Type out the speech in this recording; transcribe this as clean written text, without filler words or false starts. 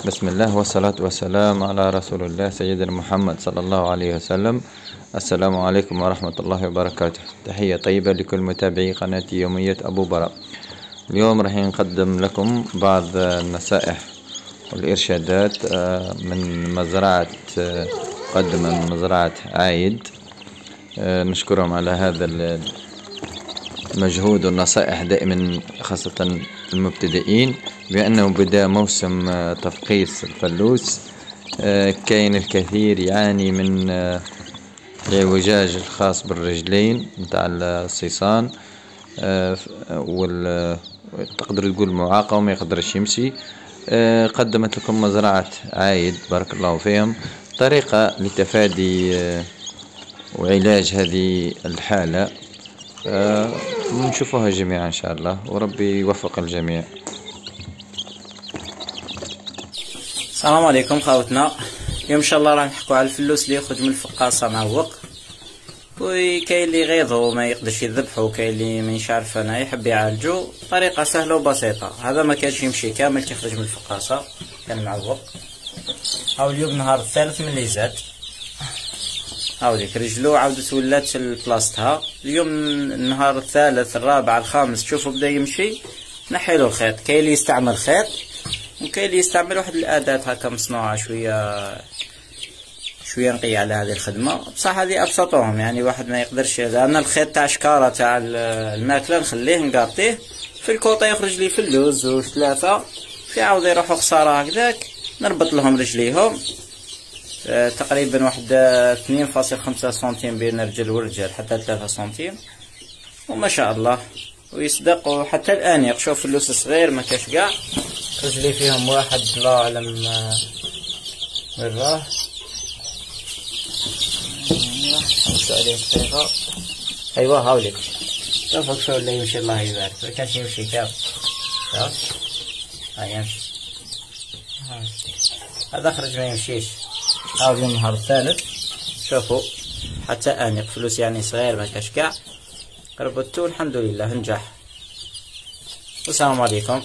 بسم الله والصلاة والسلام على رسول الله سيدنا محمد صلى الله عليه وسلم. السلام عليكم ورحمة الله وبركاته. تحية طيبة لكل متابعي قناة يومية أبو براء. اليوم راح نقدم لكم بعض النصائح والإرشادات من مزرعة مقدمة من مزرعة عايد. نشكرهم على هذا المجهود والنصائح دائما، خاصة المبتدئين، بأنه بدأ موسم تفقيس الفلوس. كاين الكثير يعاني من الاعوجاج الخاص بالرجلين متاع الصيصان، تقدر تقول معاقة وما يقدرش يمشي. قدمت لكم مزرعة عايد بارك الله فيهم طريقة لتفادي وعلاج هذه الحالة. نشوفوها جميعا إن شاء الله، وربي يوفق الجميع. السلام عليكم خاوتنا. اليوم ان شاء الله راح نحكوا على الفلوس اللي يخرج من الفقاصه معوق، وكاين اللي غيظو ما يقدرش يذبحو، وكاين اللي مانيش عارف انا يحب يعالجو. طريقه سهله وبسيطه. هذا ما كانش يمشي كامل كيخرج من الفقاصه، كان معوق. هاو اليوم نهار الثالث من اللي زاد، هاو ديك رجلو عاودت ولات لبلاصتها. اليوم النهار الثالث الرابع الخامس تشوفوا بدا يمشي. نحيلو الخيط. كاين اللي يستعمل خيط، وكاين اللي يستعمل واحد الاداة هكا مصنوعه شويه نقي على هذه الخدمه. بصح هذه ابسطهم، يعني واحد ما يقدرش، لان الخيط تاع شكاره تاع الماكله نخليه نقاطيه في الكوطه يخرج لي فلوس زوج ثلاثه، في عاود يروحوا خساره هكذاك. نربط لهم رجليهم تقريبا واحد 2.5 سنتيم بين الرجل والرجال حتى 3 سنتيم، وما شاء الله ويصدقوا حتى الانيق. شوف فلوس صغير ما كاش كاع، رجلي فيهم واحد الله اعلم وين راه. نحطو عليه دقيقة. ايوا هاوليك شوفك شو اللي يمشي الله يبارك. ما كانش يمشي كامل، شوف هاي يمشي. هذا خرج ما يمشيش. هاو اليوم النهار الثالث شوفوا حتى انيق فلوس يعني صغير ما كاش كاع. ربطتو الحمد لله نجح. والسلام عليكم.